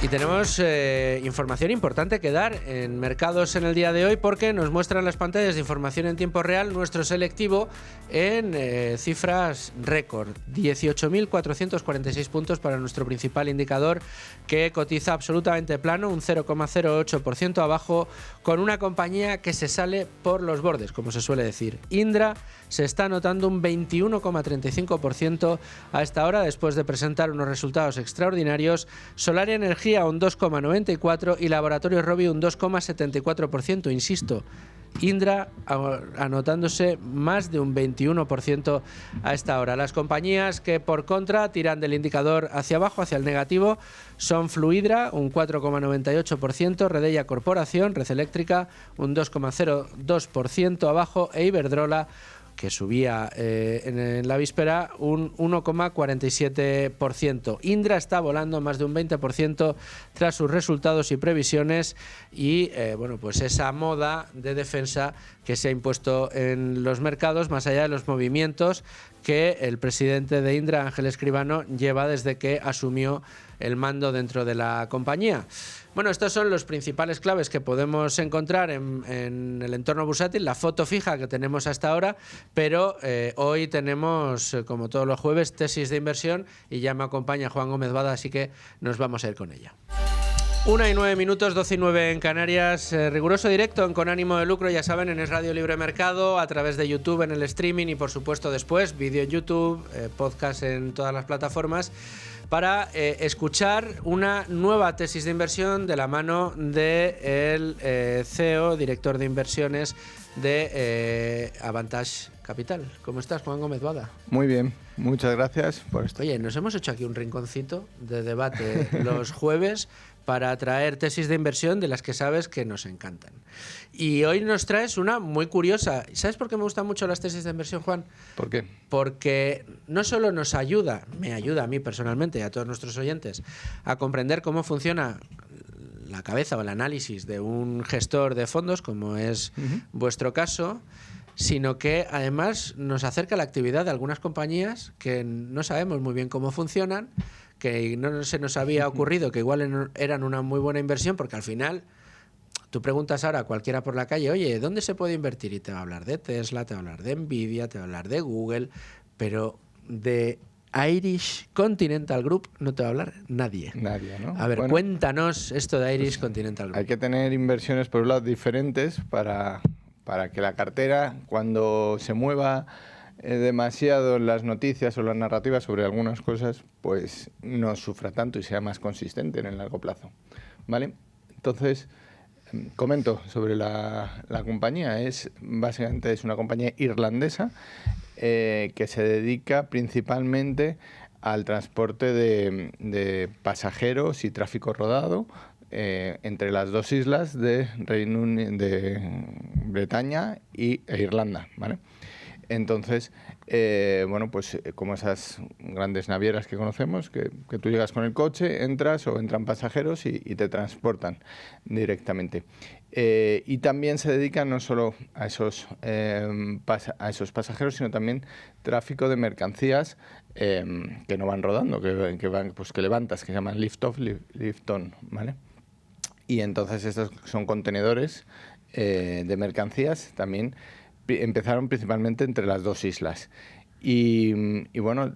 Y tenemos información importante que dar en mercados en el día de hoy, porque nos muestran las pantallas de información en tiempo real nuestro selectivo en cifras récord. 18.446 puntos para nuestro principal indicador, que cotiza absolutamente plano, un 0,08% abajo, con una compañía que se sale por los bordes, como se suele decir. Indra se está anotando un 21,35% a esta hora, después de presentar unos resultados extraordinarios. Solaria Energía un 2,94% y Laboratorios Rovi un 2,74%. Insisto, Indra anotándose más de un 21% a esta hora. Las compañías que por contra tiran del indicador hacia abajo, hacia el negativo, son Fluidra un 4,98%, Redeia Corporación, Red Eléctrica un 2,02% abajo e Iberdrola, que subía en la víspera, un 1,47%. Indra está volando más de un 20% tras sus resultados y previsiones y bueno, pues esa moda de defensa que se ha impuesto en los mercados, más allá de los movimientos que el presidente de Indra, Ángel Escribano, lleva desde que asumió el mando dentro de la compañía. Bueno, estos son los principales claves que podemos encontrar en el entorno bursátil, la foto fija que tenemos hasta ahora, pero hoy tenemos, como todos los jueves, tesis de inversión y ya me acompaña Juan Gómez Bada, así que nos vamos a ir con ella. 1:09, 12:09 en Canarias, riguroso directo en Con Ánimo de Lucro, ya saben, en Es Radio Libre Mercado, a través de YouTube en el streaming y por supuesto después vídeo en YouTube, podcast en todas las plataformas, para escuchar una nueva tesis de inversión de la mano del CEO, director de inversiones de Avantage Capital. ¿Cómo estás, Juan Gómez Bada? Muy bien, muchas gracias por esto. Oye, nos hemos hecho aquí un rinconcito de debate los jueves para traer tesis de inversión de las que sabes que nos encantan. Y hoy nos traes una muy curiosa. ¿Sabes por qué me gustan mucho las tesis de inversión, Juan? ¿Por qué? Porque no solo nos ayuda, me ayuda a mí personalmente y a todos nuestros oyentes, a comprender cómo funciona la cabeza o el análisis de un gestor de fondos, como es vuestro caso, sino que además nos acerca a la actividad de algunas compañías que no sabemos muy bien cómo funcionan, que no se nos había ocurrido que igual eran una muy buena inversión, porque al final tú preguntas ahora a cualquiera por la calle, oye, ¿dónde se puede invertir? Y te va a hablar de Tesla, te va a hablar de Nvidia, te va a hablar de Google, pero de Irish Continental Group no te va a hablar nadie. Nadie, ¿no? A ver, bueno, cuéntanos esto de Irish Continental Group. Hay que tener inversiones, por un lado, diferentes para que la cartera, cuando se mueva demasiado las noticias o las narrativas sobre algunas cosas, pues no sufra tanto y sea más consistente en el largo plazo, ¿vale? Entonces, comento sobre la compañía. Básicamente es una compañía irlandesa que se dedica principalmente al transporte de pasajeros y tráfico rodado entre las dos islas de Bretaña e Irlanda, ¿vale? Entonces, bueno, pues como esas grandes navieras que conocemos, que tú llegas con el coche, entras o entran pasajeros y te transportan directamente. Y también se dedican no solo a esos pasajeros, sino también tráfico de mercancías que no van rodando, que van, pues que levantas, que se llaman lift-off, lift-on, ¿vale? Y entonces estos son contenedores de mercancías también. Empezaron principalmente entre las dos islas y bueno,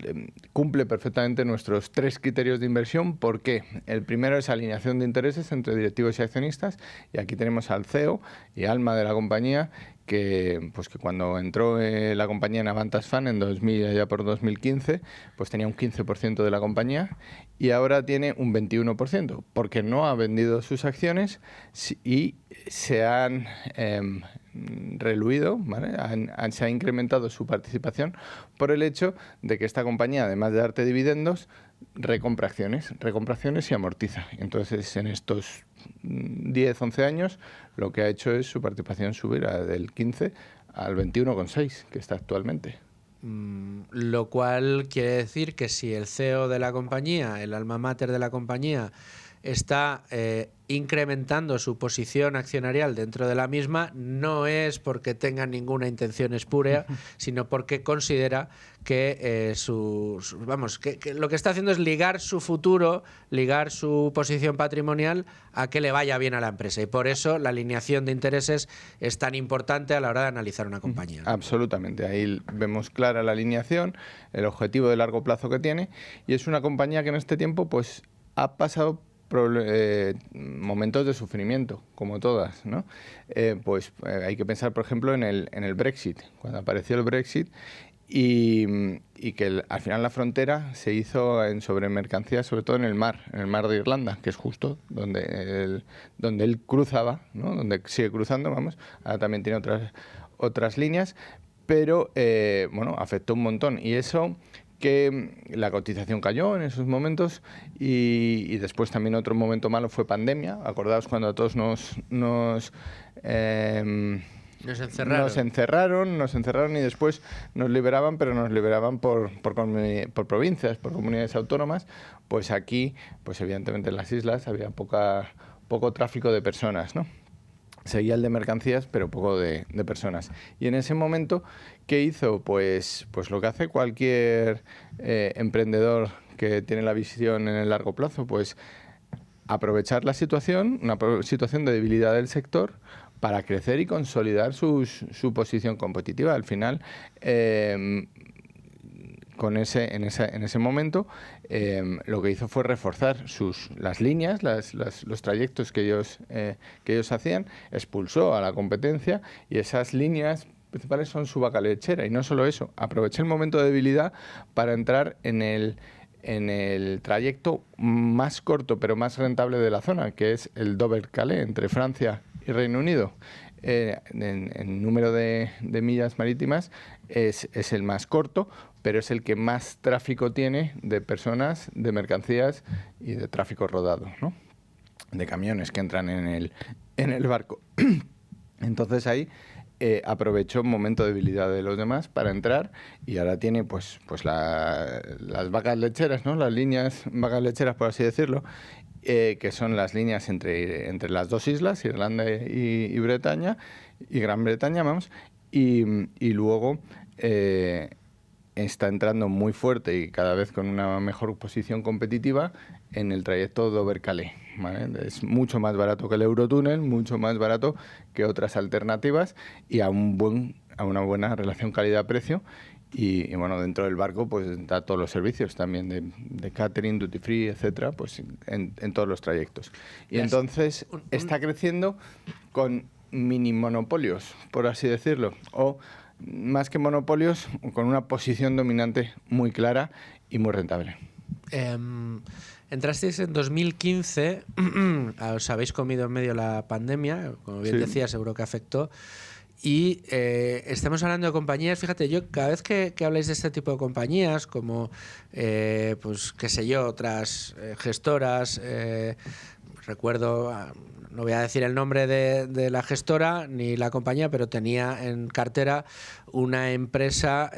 cumple perfectamente nuestros 3 criterios de inversión. ¿Por qué? El primero es alineación de intereses entre directivos y accionistas, y aquí tenemos al CEO y alma de la compañía, que cuando entró la compañía en Avantage Fund en 2000, ya por 2015, pues tenía un 15% de la compañía y ahora tiene un 21%, porque no ha vendido sus acciones y se han reluido, ¿vale? Se ha incrementado su participación por el hecho de que esta compañía, además de darte dividendos, recompra acciones y amortiza. Entonces, en estos 10, 11 años, lo que ha hecho es su participación subir del 15 al 21,6, que está actualmente. Lo cual quiere decir que si el CEO de la compañía, el alma mater de la compañía, está incrementando su posición accionarial dentro de la misma, no es porque tenga ninguna intención espúrea, sino porque considera que, que lo que está haciendo es ligar su futuro, ligar su posición patrimonial a que le vaya bien a la empresa. Y por eso la alineación de intereses es tan importante a la hora de analizar una compañía. Absolutamente. Ahí vemos clara la alineación, el objetivo de largo plazo que tiene, y es una compañía que en este tiempo pues ha pasado momentos de sufrimiento, como todas, ¿no? Hay que pensar, por ejemplo, en el Brexit, cuando apareció el Brexit y que al final la frontera se hizo sobre mercancías, sobre todo en el mar de Irlanda, que es justo donde él cruzaba, ¿no? Donde sigue cruzando, vamos, ahora también tiene otras líneas, pero afectó un montón, y eso que la cotización cayó en esos momentos, y después también otro momento malo fue pandemia. Acordaos cuando a todos nos encerraron y después nos liberaban, pero nos liberaban por provincias, por comunidades autónomas. Pues aquí, pues evidentemente en las islas había poco tráfico de personas, ¿no? Seguía el de mercancías, pero poco de personas. Y en ese momento, ¿qué hizo? Pues lo que hace cualquier emprendedor que tiene la visión en el largo plazo, pues aprovechar la situación, una situación de debilidad del sector, para crecer y consolidar su posición competitiva. Al final, en ese momento, lo que hizo fue reforzar las líneas, los trayectos que ellos hacían, expulsó a la competencia, y esas líneas principales son su vaca lechera. Y no solo eso, aproveché el momento de debilidad para entrar en el trayecto más corto pero más rentable de la zona, que es el Dover-Calais, entre Francia y Reino Unido. En número de millas marítimas es el más corto, pero es el que más tráfico tiene de personas, de mercancías y de tráfico rodado, ¿no? De camiones que entran en el barco. Entonces ahí aprovechó un momento de debilidad de los demás para entrar, y ahora tiene pues las vacas lecheras, ¿no? Las líneas vacas lecheras, por así decirlo, que son las líneas entre las dos islas, Irlanda y Bretaña, y Gran Bretaña, vamos, y luego está entrando muy fuerte y cada vez con una mejor posición competitiva en el trayecto Dover-Calais, ¿vale? Es mucho más barato que el Eurotúnel, mucho más barato que otras alternativas, y a una buena relación calidad-precio. Y bueno, dentro del barco pues da todos los servicios también de catering, duty free, etcétera, pues en todos los trayectos. Y entonces está creciendo con mini monopolios, por así decirlo, o más que monopolios, con una posición dominante muy clara y muy rentable. Entrasteis en 2015, os habéis comido en medio la pandemia, como bien decías, seguro que afectó. Y estamos hablando de compañías, fíjate, yo cada vez que habláis de este tipo de compañías, como, pues qué sé yo, otras gestoras, recuerdo, no voy a decir el nombre de la gestora ni la compañía, pero tenía en cartera una empresa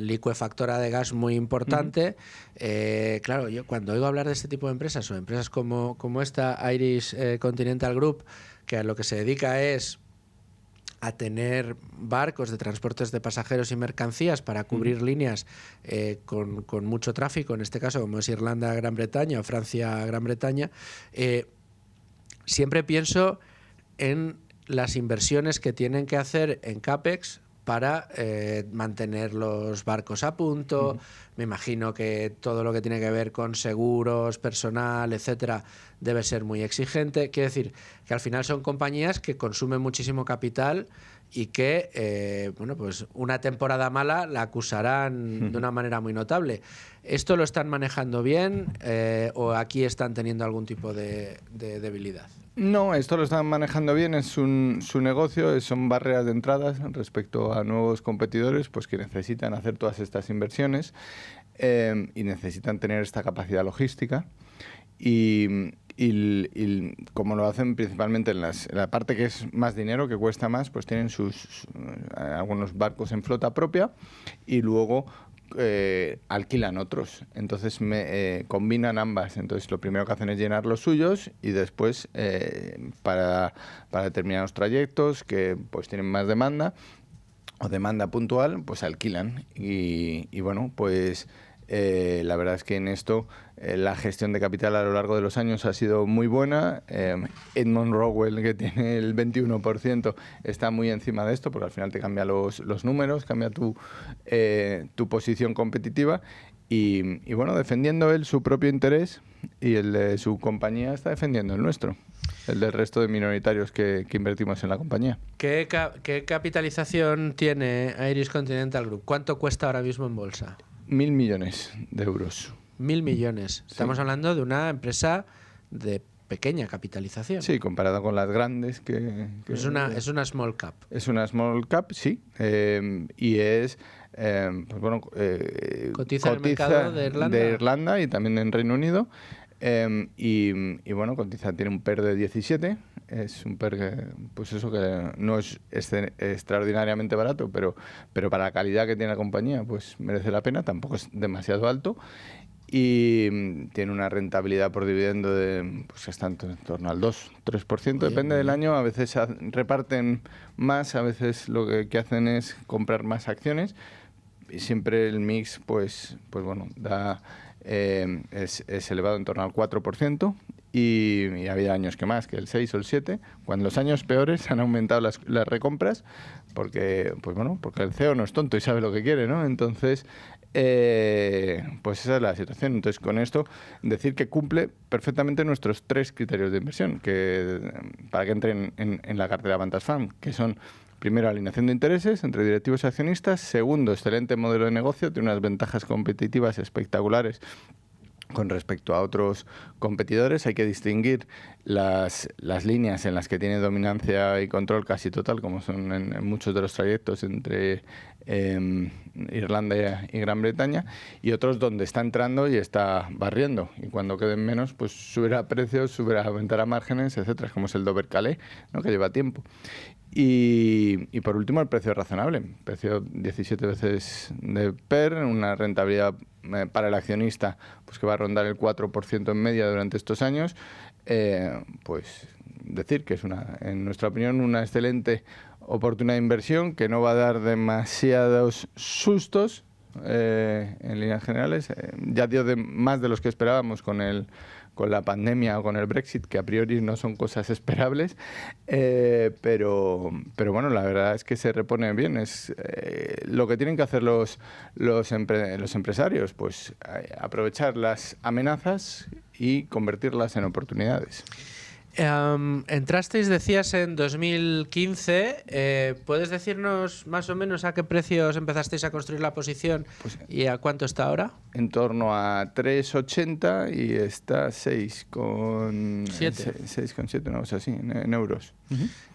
licuefactora de gas muy importante. Claro, yo cuando oigo hablar de este tipo de empresas, o empresas como esta, Irish Continental Group, que a lo que se dedica es a tener barcos de transportes de pasajeros y mercancías para cubrir líneas con mucho tráfico, en este caso como es Irlanda-Gran Bretaña o Francia-Gran Bretaña, siempre pienso en las inversiones que tienen que hacer en CAPEX para mantener los barcos a punto. Me imagino que todo lo que tiene que ver con seguros, personal, etcétera, debe ser muy exigente. Quiero decir que al final son compañías que consumen muchísimo capital y que, pues una temporada mala la acusarán de una manera muy notable. ¿Esto lo están manejando bien o aquí están teniendo algún tipo de debilidad? No, esto lo están manejando bien, es su negocio, son barreras de entrada respecto a nuevos competidores, pues que necesitan hacer todas estas inversiones y necesitan tener esta capacidad logística, y como lo hacen principalmente en la parte que es más dinero, que cuesta más, pues tienen algunos barcos en flota propia, y luego alquilan otros. Entonces combinan ambas. Entonces lo primero que hacen es llenar los suyos y después para determinados trayectos que pues tienen más demanda o demanda puntual, pues alquilan. Y bueno, pues la verdad es que en esto la gestión de capital a lo largo de los años ha sido muy buena. Edmond Rowell, que tiene el 21%, está muy encima de esto, porque al final te cambia los números, cambia tu posición competitiva. Y bueno, defendiendo él su propio interés, y el de su compañía está defendiendo el nuestro, el del resto de minoritarios que invertimos en la compañía. ¿Qué capitalización tiene Irish Continental Group? ¿Cuánto cuesta ahora mismo en bolsa? 1.000 millones de euros. 1.000 millones. Estamos Sí. hablando de una empresa de pequeña capitalización. Sí, comparado con las grandes Es una small cap. Es una small cap, sí. Y es... pues bueno, Cotiza en el mercado de Irlanda. Y también en Reino Unido. Y bueno, cotiza, tiene un PER de 17. Es un PER que, pues eso, que no es extraordinariamente barato, pero para la calidad que tiene la compañía, pues merece la pena. Tampoco es demasiado alto. Y tiene una rentabilidad por dividendo de, pues está en torno al 2-3%. Depende del año. A veces reparten más, a veces lo que hacen es comprar más acciones. Y siempre el mix, pues bueno, es elevado en torno al 4%. Y ha habido años que más, que el 6 o el 7. Cuando en los años peores han aumentado las recompras, porque el CEO no es tonto y sabe lo que quiere, ¿no? Entonces, pues esa es la situación. Entonces, con esto, decir que cumple perfectamente nuestros 3 criterios de inversión para que entren en la cartera Vantage Fund, que son: primero, alineación de intereses entre directivos y accionistas; segundo, excelente modelo de negocio, tiene unas ventajas competitivas espectaculares con respecto a otros competidores. Hay que distinguir las líneas en las que tiene dominancia y control casi total, como son en muchos de los trayectos entre Irlanda y Gran Bretaña, y otros donde está entrando y está barriendo, y cuando queden menos, pues subirá precios, aumentará márgenes, etcétera, como es el Dover-Calais, ¿no?, que lleva tiempo. Y por último, el precio razonable. Precio 17 veces de PER, una rentabilidad para el accionista pues que va a rondar el 4% en media durante estos años. Pues decir que es, en nuestra opinión, una excelente oportunidad de inversión que no va a dar demasiados sustos en líneas generales. Ya dio más de los que esperábamos con la pandemia o con el Brexit, que a priori no son cosas esperables, pero bueno, la verdad es que se repone bien. Es lo que tienen que hacer los empresarios, pues aprovechar las amenazas y convertirlas en oportunidades. Entrasteis, decías, en 2015. ¿Puedes decirnos más o menos a qué precios empezasteis a construir la posición y a cuánto está ahora? En torno a 3,80 y está 6,7, una cosa así, en euros.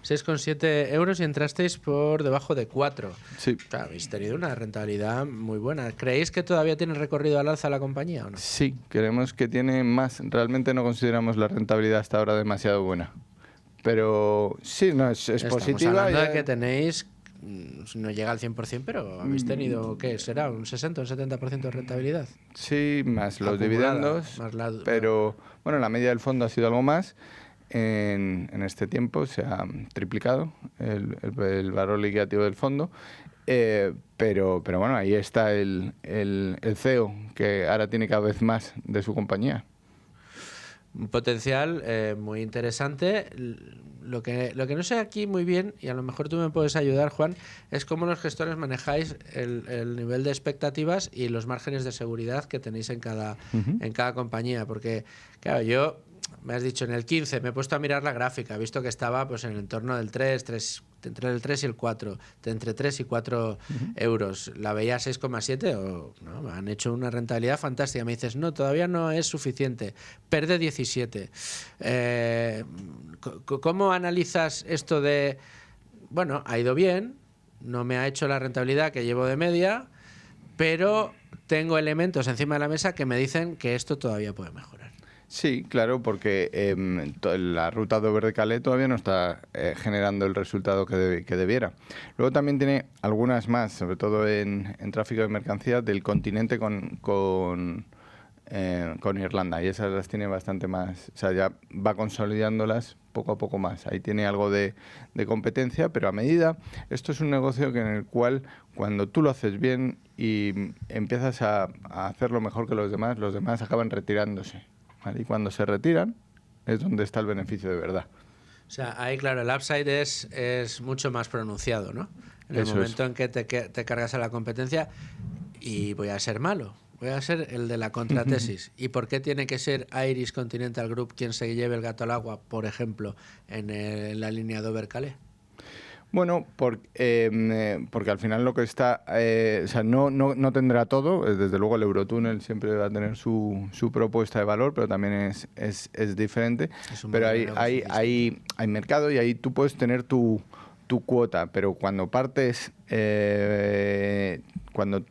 6,7 euros y entrasteis por debajo de 4. Sí. Claro, habéis tenido una rentabilidad muy buena. ¿Creéis que todavía tiene recorrido al alza la compañía o no? Sí, creemos que tiene más. Realmente no consideramos la rentabilidad hasta ahora demasiado buena. Pero sí, no, es Estamos positiva. Hablando de que tenéis, no llega al 100%, pero habéis tenido, ¿qué será? ¿Un 60 o un 70% de rentabilidad? Sí, más los acumulada, dividendos. Más pero bueno, la media del fondo ha sido algo más. En este tiempo se ha triplicado el valor liquidativo del fondo. Pero bueno, ahí está el CEO, que ahora tiene cada vez más de su compañía. Un potencial muy interesante. Lo que no sé aquí muy bien, y a lo mejor tú me puedes ayudar, Juan, es cómo los gestores manejáis el nivel de expectativas y los márgenes de seguridad que tenéis en cada compañía. Porque, claro, me has dicho en el 15, me he puesto a mirar la gráfica, he visto que estaba pues en el entorno del 3, entre el 3 y el 4, entre 3 y 4 euros. La veía a 6,7 o no, han hecho una rentabilidad fantástica. Me dices, no, todavía no es suficiente. Perde 17. ¿Cómo analizas esto de, bueno, ha ido bien, no me ha hecho la rentabilidad que llevo de media, pero tengo elementos encima de la mesa que me dicen que esto todavía puede mejorar? Sí, claro, porque la ruta Dover-Calais todavía no está generando el resultado que debiera. Luego también tiene algunas más, sobre todo en tráfico de mercancías del continente con Irlanda, y esas las tiene bastante más, o sea, ya va consolidándolas poco a poco más. Ahí tiene algo de competencia, pero a medida, esto es un negocio en el cual cuando tú lo haces bien y empiezas a hacerlo mejor que los demás acaban retirándose. ¿Vale? Y cuando se retiran es donde está el beneficio de verdad. O sea, ahí, claro, el upside es mucho más pronunciado, ¿no? En el Eso momento es. en que te cargas a la competencia y voy a ser malo, voy a ser el de la contratesis. ¿Y por qué tiene que ser Irish Continental Group quien se lleve el gato al agua, por ejemplo, en la línea Dover-Calais? Bueno, porque al final lo que está, o sea, no tendrá todo. Desde luego el Eurotúnel siempre va a tener su propuesta de valor, pero también es diferente. Es un Pero modelo de negocio hay mercado y ahí tú puedes tener tu cuota, pero cuando partes, cuando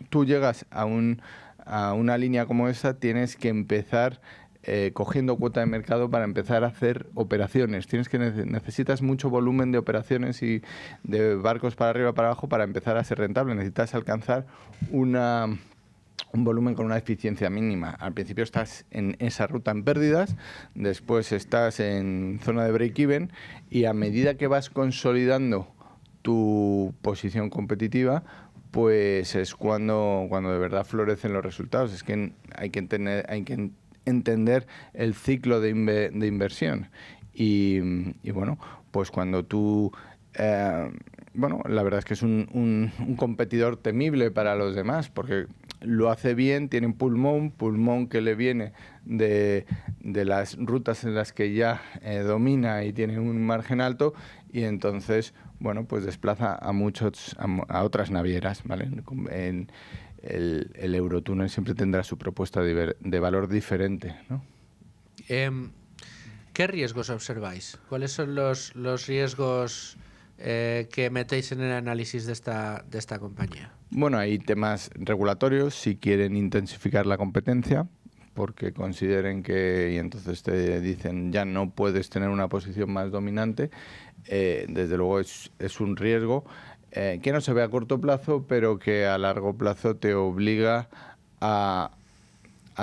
tú llegas a una línea como esa, tienes que empezar cogiendo cuota de mercado para empezar a hacer operaciones. Necesitas mucho volumen de operaciones y de barcos para arriba para abajo para empezar a ser rentable. Necesitas alcanzar un volumen con una eficiencia mínima. Al principio estás en esa ruta en pérdidas, después estás en zona de break-even, y a medida que vas consolidando tu posición competitiva, pues es cuando de verdad florecen los resultados. Es que hay que entender el ciclo de inversión. Y bueno, pues cuando tú... bueno, la verdad es que es un competidor temible para los demás, porque lo hace bien, tiene pulmón que le viene de las rutas en las que ya domina y tiene un margen alto, y entonces, bueno, pues desplaza a otras navieras, ¿vale? El Eurotúnel siempre tendrá su propuesta de valor diferente, ¿no? ¿Qué riesgos observáis? ¿Cuáles son los riesgos que metéis en el análisis de esta compañía? Bueno, hay temas regulatorios si quieren intensificar la competencia, porque consideren y entonces te dicen ya no puedes tener una posición más dominante. Desde luego es un riesgo que no se ve a corto plazo, pero que a largo plazo te obliga a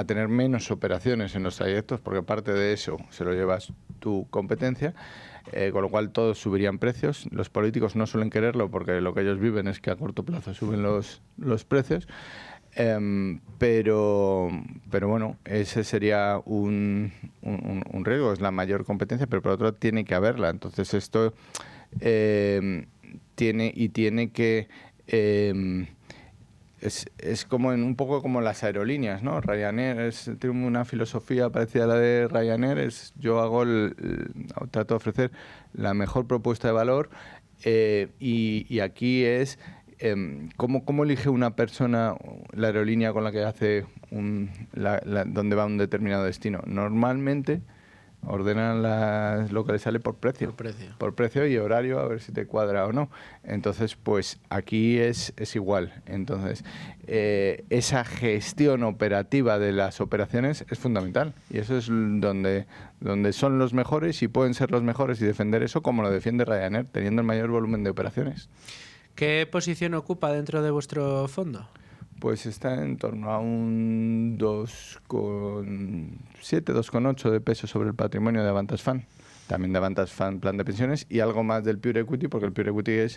tener menos operaciones en los trayectos, porque parte de eso se lo llevas tu competencia, con lo cual todos subirían precios. Los políticos no suelen quererlo porque lo que ellos viven es que a corto plazo suben los precios, pero bueno, ese sería un riesgo, es la mayor competencia, pero por otro lado tiene que haberla. Entonces esto tiene que... es como un poco como las aerolíneas, ¿no? Ryanair tiene una filosofía parecida a la de Ryanair. Yo trato de ofrecer la mejor propuesta de valor, y aquí es ¿cómo elige una persona la aerolínea con la que hace donde va a un determinado destino? Normalmente ordenan lo que le sale por precio. Por precio y horario, a ver si te cuadra o no. Entonces, pues aquí es igual. Entonces, esa gestión operativa de las operaciones es fundamental. Y eso es donde son los mejores y pueden ser los mejores, y defender eso como lo defiende Ryanair, teniendo el mayor volumen de operaciones. ¿Qué posición ocupa dentro de vuestro fondo? Pues está en torno a un 2,7, 2,8 de peso sobre el patrimonio de Avantas Fund. También de Avantas Fund Plan de Pensiones, y algo más del Pure Equity, porque el Pure Equity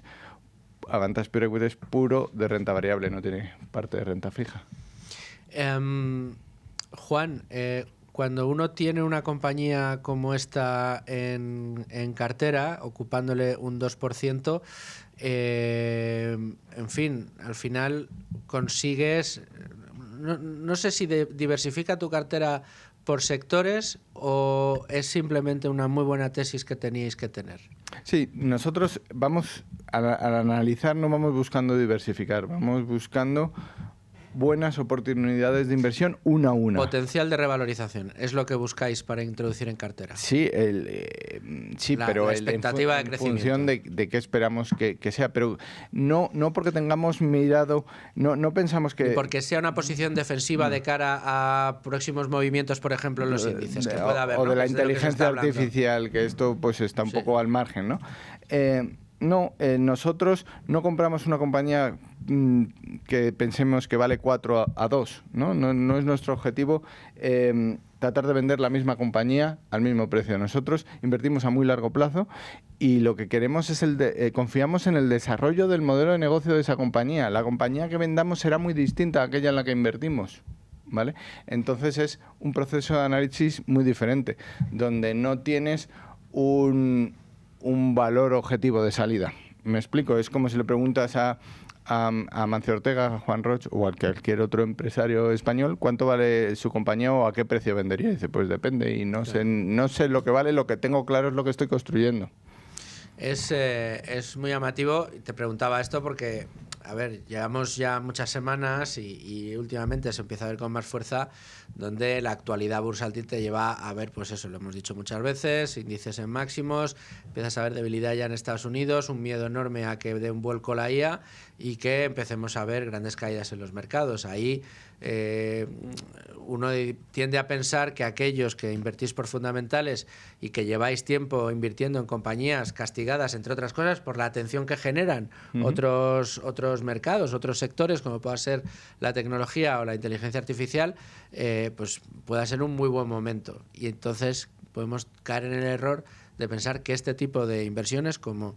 Avantas Pure Equity es puro de renta variable, no tiene parte de renta fija. Juan, cuando uno tiene una compañía como esta en cartera, ocupándole un 2%, en fin, al final consigues, no sé si diversifica tu cartera por sectores o es simplemente una muy buena tesis que teníais que tener. Sí, nosotros vamos al analizar, no vamos buscando diversificar, vamos buscando buenas oportunidades de inversión una a una. Potencial de revalorización, ¿es lo que buscáis para introducir en cartera? Sí, pero la expectativa de crecimiento. En función de qué esperamos que sea, pero no porque tengamos mirado, no pensamos que... Y porque sea una posición defensiva de cara a próximos movimientos, por ejemplo, en los índices, que pueda haber, o ¿no? de la Es de lo que se inteligencia está hablando. artificial, que esto pues está un Sí. poco al margen, ¿no? Nosotros no compramos una compañía que pensemos que vale 4 a 2, ¿no? No es nuestro objetivo tratar de vender la misma compañía al mismo precio. Nosotros invertimos a muy largo plazo y lo que queremos es confiamos en el desarrollo del modelo de negocio de esa compañía. La compañía que vendamos será muy distinta a aquella en la que invertimos, ¿vale? Entonces es un proceso de análisis muy diferente, donde no tienes un valor objetivo de salida. Me explico, es como si le preguntas a Mancio Ortega, a Juan Roch o a cualquier otro empresario español cuánto vale su compañía o a qué precio vendería. Y dice, pues depende y no sé lo que vale, lo que tengo claro es lo que estoy construyendo. Es muy llamativo. Te preguntaba esto porque, a ver, llevamos ya muchas semanas y últimamente se empieza a ver con más fuerza donde la actualidad bursátil te lleva a ver, pues eso, lo hemos dicho muchas veces, índices en máximos, empiezas a ver debilidad ya en Estados Unidos, un miedo enorme a que dé un vuelco la IA y que empecemos a ver grandes caídas en los mercados. Ahí uno tiende a pensar que aquellos que invertís por fundamentales y que lleváis tiempo invirtiendo en compañías castigadas, entre otras cosas, por la atención que generan otros mercados, otros sectores, como pueda ser la tecnología o la inteligencia artificial, pues pueda ser un muy buen momento. Y entonces podemos caer en el error de pensar que este tipo de inversiones como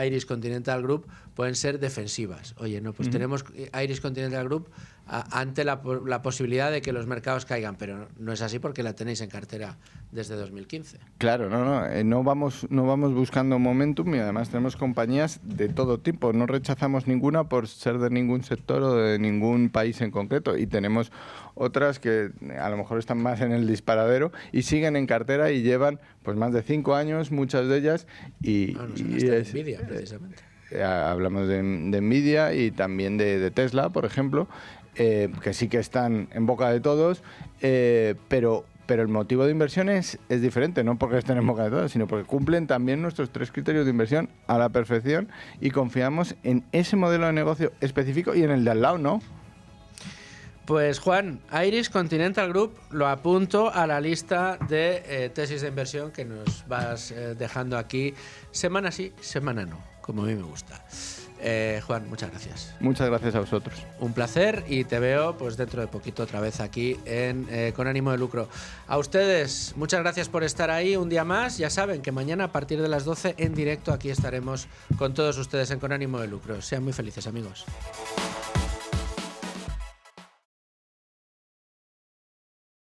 Iris Continental Group pueden ser defensivas. Oye, no, pues tenemos Iris Continental Group ante la posibilidad de que los mercados caigan, pero no es así porque la tenéis en cartera desde 2015. Claro, no vamos buscando momentum y además tenemos compañías de todo tipo, no rechazamos ninguna por ser de ningún sector o de ningún país en concreto y tenemos otras que a lo mejor están más en el disparadero y siguen en cartera y llevan pues más de 5 años, muchas de ellas Nvidia, precisamente. Hablamos de Nvidia y también de Tesla, por ejemplo, que sí que están en boca de todos, pero el motivo de inversión es diferente, no porque estén en boca de todos, sino porque cumplen también nuestros 3 criterios de inversión a la perfección y confiamos en ese modelo de negocio específico y en el de al lado, ¿no? Pues Juan, Iris Continental Group lo apunto a la lista de tesis de inversión que nos vas dejando aquí semana sí, semana no, como a mí me gusta. Juan, muchas gracias. Muchas gracias a vosotros. Un placer y te veo pues dentro de poquito otra vez aquí en Con Ánimo de Lucro. A ustedes, muchas gracias por estar ahí un día más. Ya saben que mañana a partir de las 12 en directo aquí estaremos con todos ustedes en Con Ánimo de Lucro. Sean muy felices, amigos.